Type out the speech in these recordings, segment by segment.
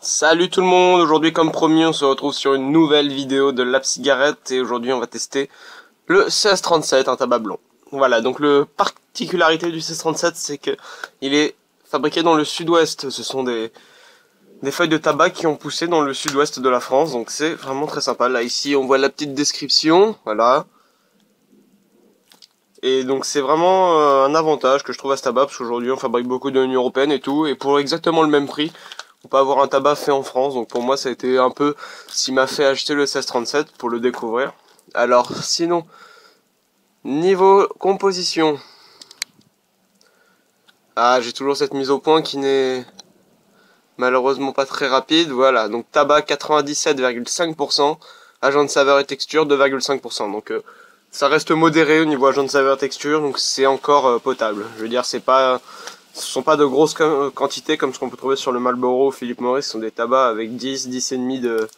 Salut tout le monde, aujourd'hui comme promis on se retrouve sur une nouvelle vidéo de Lab Cigarette et aujourd'hui on va tester le 1637, un tabac blond. Voilà, donc la particularité du 1637 c'est que il est fabriqué dans le sud-ouest, ce sont des feuilles de tabac qui ont poussé dans le sud-ouest de la France, donc c'est vraiment très sympa. Là ici on voit la petite description, voilà. Et donc c'est vraiment un avantage que je trouve à ce tabac parce qu'aujourd'hui on fabrique beaucoup de l'Union Européenne et tout, et pour exactement le même prix. On peut avoir un tabac fait en France, donc pour moi ça a été un peu ce qui m'a fait acheter le 1637 pour le découvrir. Alors sinon, niveau composition, j'ai toujours cette mise au point qui n'est malheureusement pas très rapide. Voilà, donc tabac 97,5%, agent de saveur et texture 2,5%. Donc ça reste modéré au niveau agent de saveur et texture, donc c'est encore potable. Je veux dire, ce sont pas de grosses quantités comme ce qu'on peut trouver sur le Marlboro ou Philip Morris, ce sont des tabacs avec 10,5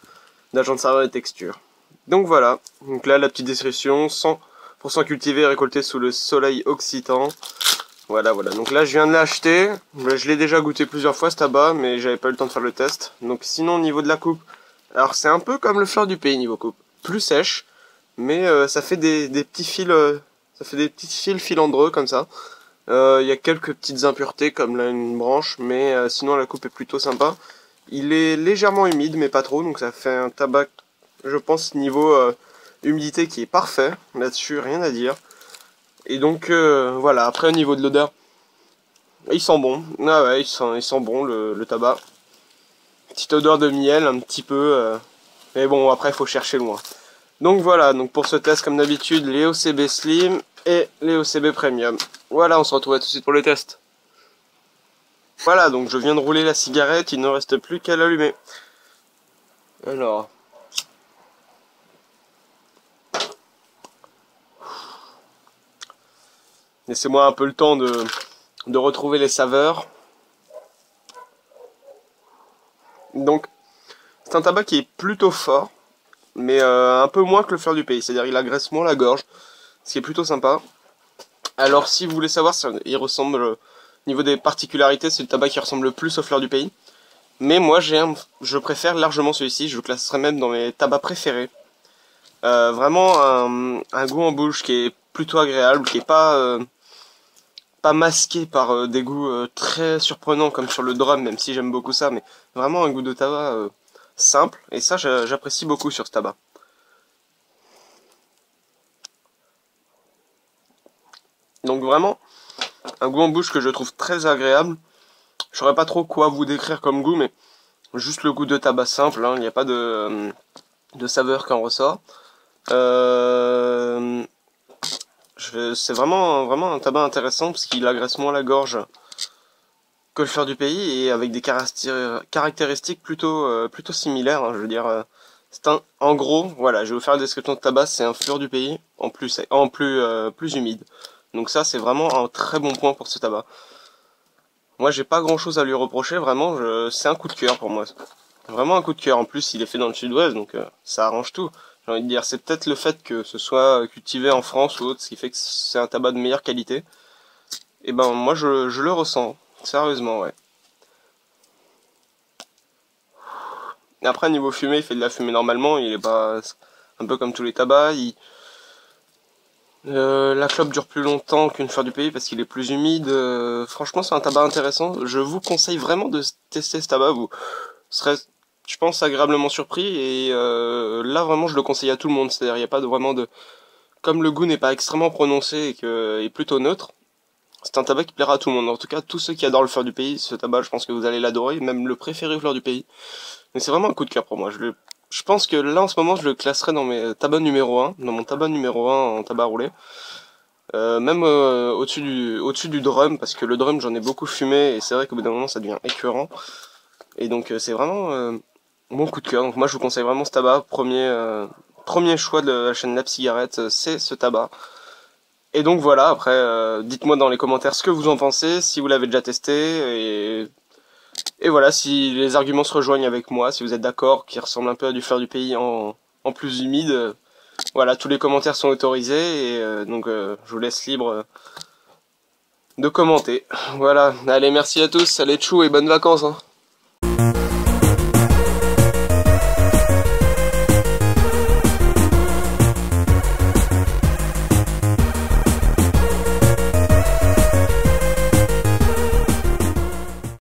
d'agent de saveur et texture. Donc voilà, donc là la petite description, 100% cultivé et récolté sous le soleil occitan. Voilà, donc là je viens de l'acheter, je l'ai déjà goûté plusieurs fois ce tabac, mais j'avais pas eu le temps de faire le test. Donc sinon au niveau de la coupe, alors c'est un peu comme le fleur du pays niveau coupe, plus sèche, mais ça fait des petits fils, ça fait des petits fils filandreux comme ça. Il y a quelques petites impuretés comme là une branche, mais sinon la coupe est plutôt sympa. Il est légèrement humide mais pas trop, donc ça fait un tabac, je pense, niveau humidité qui est parfait. Là-dessus rien à dire. Et donc voilà, après au niveau de l'odeur, il sent bon. Ah ouais, il sent bon le tabac. Petite odeur de miel un petit peu, mais bon après il faut chercher loin. Donc voilà, donc pour ce test comme d'habitude, les OCB Slim et les OCB Premium. Voilà, on se retrouve tout de suite pour le test. Voilà, donc je viens de rouler la cigarette, il ne reste plus qu'à l'allumer. Alors... laissez-moi un peu le temps de retrouver les saveurs. Donc, c'est un tabac qui est plutôt fort, mais un peu moins que le fleur du pays, c'est-à-dire il agresse moins la gorge, ce qui est plutôt sympa. Alors si vous voulez savoir, il ressemble, au niveau des particularités, c'est le tabac qui ressemble le plus au fleur du pays. Mais moi je préfère largement celui-ci, je le classerais même dans mes tabacs préférés. Vraiment un goût en bouche qui est plutôt agréable, qui est pas masqué par des goûts très surprenants comme sur le drum, même si j'aime beaucoup ça, mais vraiment un goût de tabac simple, et ça j'apprécie beaucoup sur ce tabac. Donc vraiment, un goût en bouche que je trouve très agréable. Je saurais pas trop quoi vous décrire comme goût, mais juste le goût de tabac simple, hein, il n'y a pas de saveur qui en ressort. C'est vraiment un tabac intéressant parce qu'il agresse moins la gorge que le fleur du pays et avec des caractéristiques plutôt similaires, hein, je veux dire. En gros, voilà, je vais vous faire la description de tabac, c'est un fleur du pays plus humide. Donc ça, c'est vraiment un très bon point pour ce tabac. Moi, j'ai pas grand chose à lui reprocher, vraiment, c'est un coup de cœur pour moi. Vraiment un coup de cœur. En plus, il est fait dans le sud-ouest, donc ça arrange tout. J'ai envie de dire, c'est peut-être le fait que ce soit cultivé en France ou autre, ce qui fait que c'est un tabac de meilleure qualité. Et ben, moi, je le ressens. Sérieusement, ouais. Et après, niveau fumée, il fait de la fumée normalement, il est pas un peu comme tous les tabacs. La clope dure plus longtemps qu'une fleur du pays parce qu'il est plus humide. Franchement, c'est un tabac intéressant. Je vous conseille vraiment de tester ce tabac. Vous serez, je pense, agréablement surpris. Et là, vraiment, je le conseille à tout le monde. C'est-à-dire, il n'y a pas vraiment de... Comme le goût n'est pas extrêmement prononcé et que est plutôt neutre, c'est un tabac qui plaira à tout le monde. En tout cas, tous ceux qui adorent le fleur du pays, ce tabac, je pense que vous allez l'adorer. Même le préféré au fleur du pays. Mais c'est vraiment un coup de cœur pour moi. Je pense que là, en ce moment, je le classerai dans mes tabacs numéro 1, dans mon tabac numéro 1 en tabac roulé. Même au-dessus du drum, parce que le drum, j'en ai beaucoup fumé, et c'est vrai qu'au bout d'un moment, ça devient écœurant. Et donc, c'est vraiment mon coup de cœur. Donc moi, je vous conseille vraiment ce tabac. Premier choix de la chaîne Lab Cigarette, c'est ce tabac. Et donc voilà, après, dites-moi dans les commentaires ce que vous en pensez, si vous l'avez déjà testé, et voilà, si les arguments se rejoignent avec moi, si vous êtes d'accord, qui ressemble un peu à du fleur du pays en plus humide, voilà, tous les commentaires sont autorisés, et donc je vous laisse libre de commenter. Voilà, allez, merci à tous, allez tchou et bonnes vacances, hein.